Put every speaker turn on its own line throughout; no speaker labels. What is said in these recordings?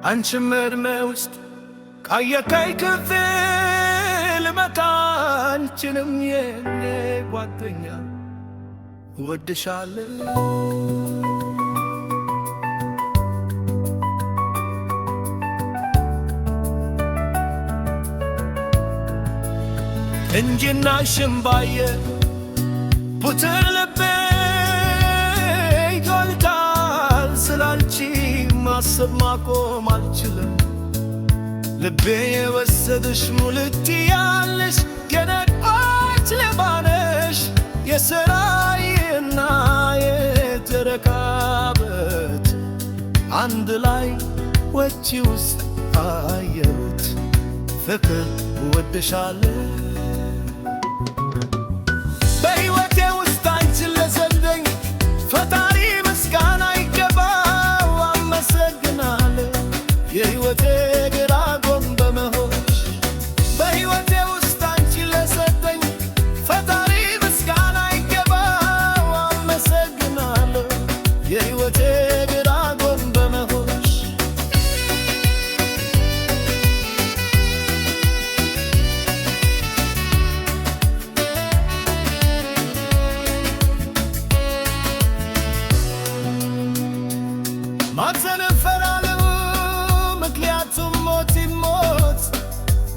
አንቺም እድሜ ውስጥ ካየከኝ ክፍል መካንችንም የኔ ጓደኛ እወድሻለሁ። እንጂና ሽምባየ ቡትን ልቤ ይጎልታል። ስላንቺ ማሰብ ማቆም አልችልም። ልቤ የወሰደሽ ሙልት ያለሽ የነቃች ለባነሽ የሰራይና የተረካበት አንድ ላይ ወጪ ውስጥ አየሁት ፍቅር እወድሻለሁ። በሕይወቴ ውስጥ አንቺን ለሰጠኝ ፈጣሪ ምስጋና ይገባው፣ አመሰግናለሁ። የሕይወቴ ግራ ጎን በመሆንሽ በሕይወቴ ውስጥ አንቺን ለሰጠኝ ፈጣሪ ምስጋና ይገባው፣ አመሰግናለሁ። የሕይወቴ ግራ ጎን በመሆንሽ ማዘን እፈራለሁ፣ ምክንያቱም ሞት ሞት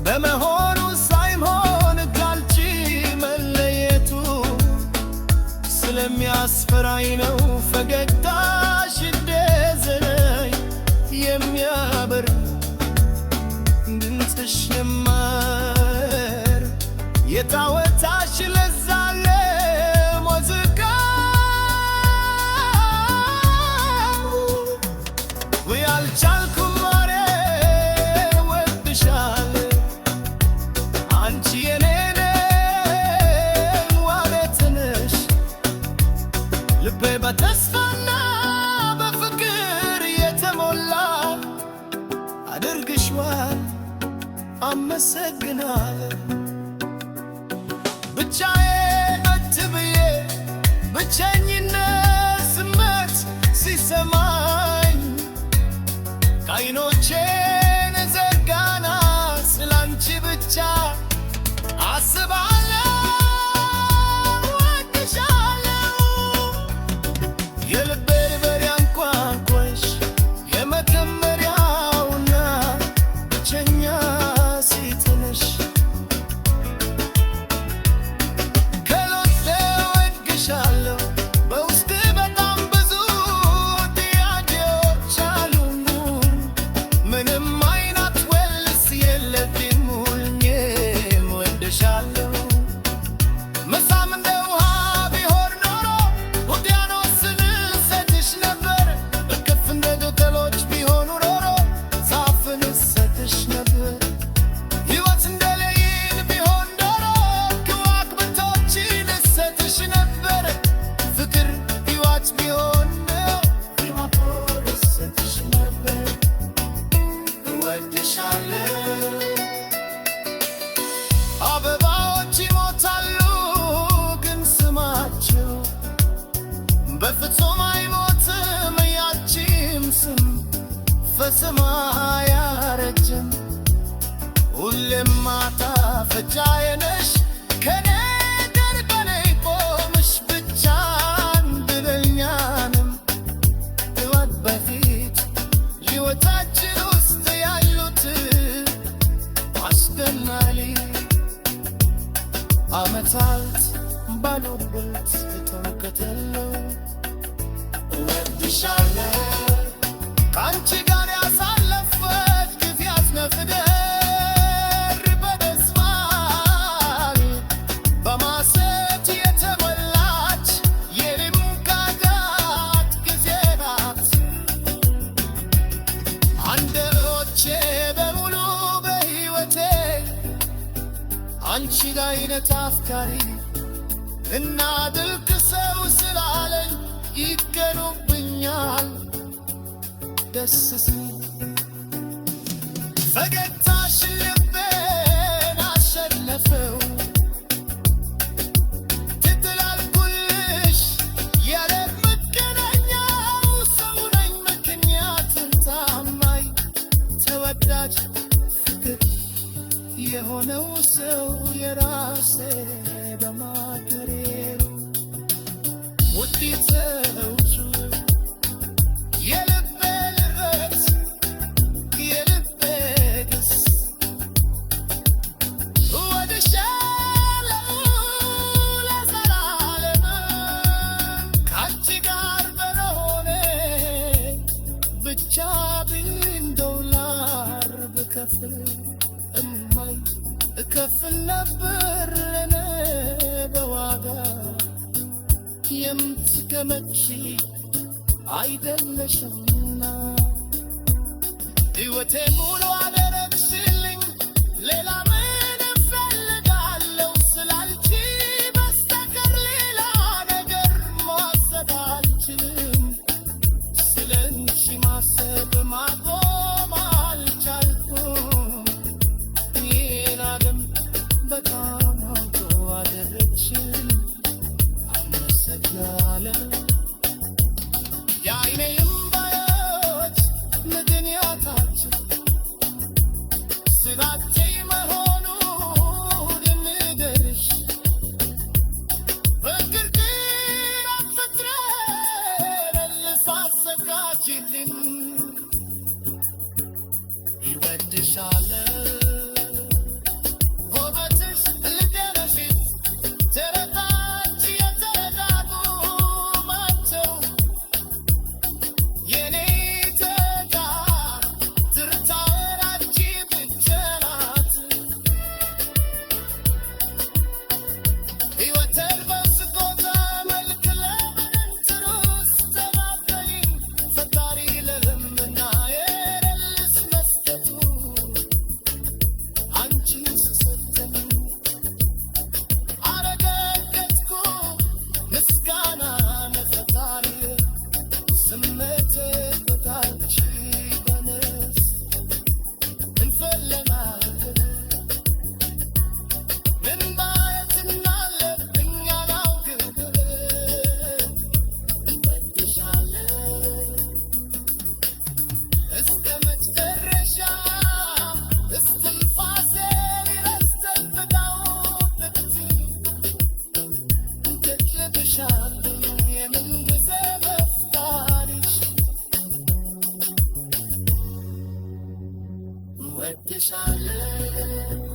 በመሆኑ ሳይሆን ካልቺ መለየቱ ስለሚያስፈራኝ ነው። ፈገግታሽ እንደዘነኝ የሚያበር ድምፅሽ የማር የታወታሽ ለዛለ ሙዚቃ ያልቻልኩም ወሬ እወድሻለሁ። አንቺ የኔ ዋቤት ነሽ። ልቤ በተስፋና በፍቅር የተሞላ አድርግሽዋል፣ አመሰግናለሁ። ብቻዬ አትብዬ ብቸኝነት ስሜት ሲሰማኝ አይኖቼን ዘጋና ስላንቺ ብቻ አስባለሁ፣ እወድሻለሁ። የልቤ በር ያንኳኳሽ የመጀመሪያውና ብቸኛ ሴት ነሽ። ከልቤ እወድሻለሁ። በውስጤ በጣም ብዙ ጥያቄዎች አሉ። ምንም አይነት መልስ የለኝም። ሁሌም እወድሻለሁ። መሳም እንደ ውሃ ቢሆን ኖሮ ውቅያኖስን እሰጥሽ ነበር። እቅፍ እንደ ቅጠሎች ቢሆኑ ኖሮ ዛፍን እሰጥሽ ነበር። ሕይወት እንደ ሌሊት ቢሆን ኖሮ ከዋክብቶችን እሰጥሽ ነበር። ፍቅር ሕይወት ቢሆን ኖሮ እሰጥሽ ነበር። እወድሻለሁ። አበባዎች ይሞታሉ ግን ስማቸው በፍጹም አይሞትም። ያቺም ስም በሰማይ አያረጅም። ሁሌም ማጣፈጫዬ ነሽ። ከኔ ጋር በኔ ቆምሽ ብቻን ድለኛንም ሕይወት በፊት ሕይወታችን ውስጥ ያሉት አስደናቂ ዓመታት ባሉበት ተንከተለው እወድሻለሁ። ከአንቺ ጋር ያሳለፍኩት ጊዜያት ነፍደር በደስታል በማሰት የተሞላች የኔም ጋጋት ጊዜ ናት። አንደሮቼ በሙሉ በሕይወቴ አንቺ አይነት አፍቃሪ እና ድንቅ ሰው ስላለኝ ይቀኑብኛል ደስ ሲል ፈገግታሽ ልቤን አሸነፈው። ትትላልኩልሽ ያለ መገናኛው ሰው ነኝ ምክንያትን ታማኝ የሆነው ሰው የራሴ በማገሬሩ ውዲት ዘውቱ የልቤ ልበስ የልቤ ግስ ወድሻለው ለዘላለም ካንቺ ጋር በሆነ ብቻ $1 ብከፍል እማይ እከፍል ነበር ለኔ በዋጋ የምትገመቺ አይደለሽምና ሕይወቴ ሙሉ አደረግሽልኝ ሌላ ምን እፈልጋለሁ ስላልቺ በስተቀር ሌላ ነገር ማሰብ አልችልም ስለንቺ ማሰብ ማቆም አልቻልኩም ይህን ዓለም በጣም አውቆ አደረግሽልኝ አመሰግናለሁ የዓይኔ እምባዎች ምክንያታቸው ስራቴ መሆኑን የምደርሽ በግርግር አፍጥሬ መልስ አዘጋጅልኝ ይወድሻለሁ ውበትሽ ልደረሽ ተረታች የተረዳዱ ማቸው የኔ ተጋር ትርታራች ብቻ ናት ሕይወቴን በስጦታ መልክ ለምንትሩስ ተባበሪኝ ፈጣሪ ለልመናዬ መልስ መስጠቱ አንቺን ስሰጠኝ አረጋገጥኩ ምስጋና ለፈጣሪ ስሜቴ በታች በነስ እንፈለማለን ምን ማየት እንዳለብኝ አላውቅም እወድሻለሁ እስከ መጨረሻ እስትንፋሴ ሊረስተብዳው ብትይ እገድልብሻለሁ የምንጊዜ መፍታሪሽ እወድሻለሁ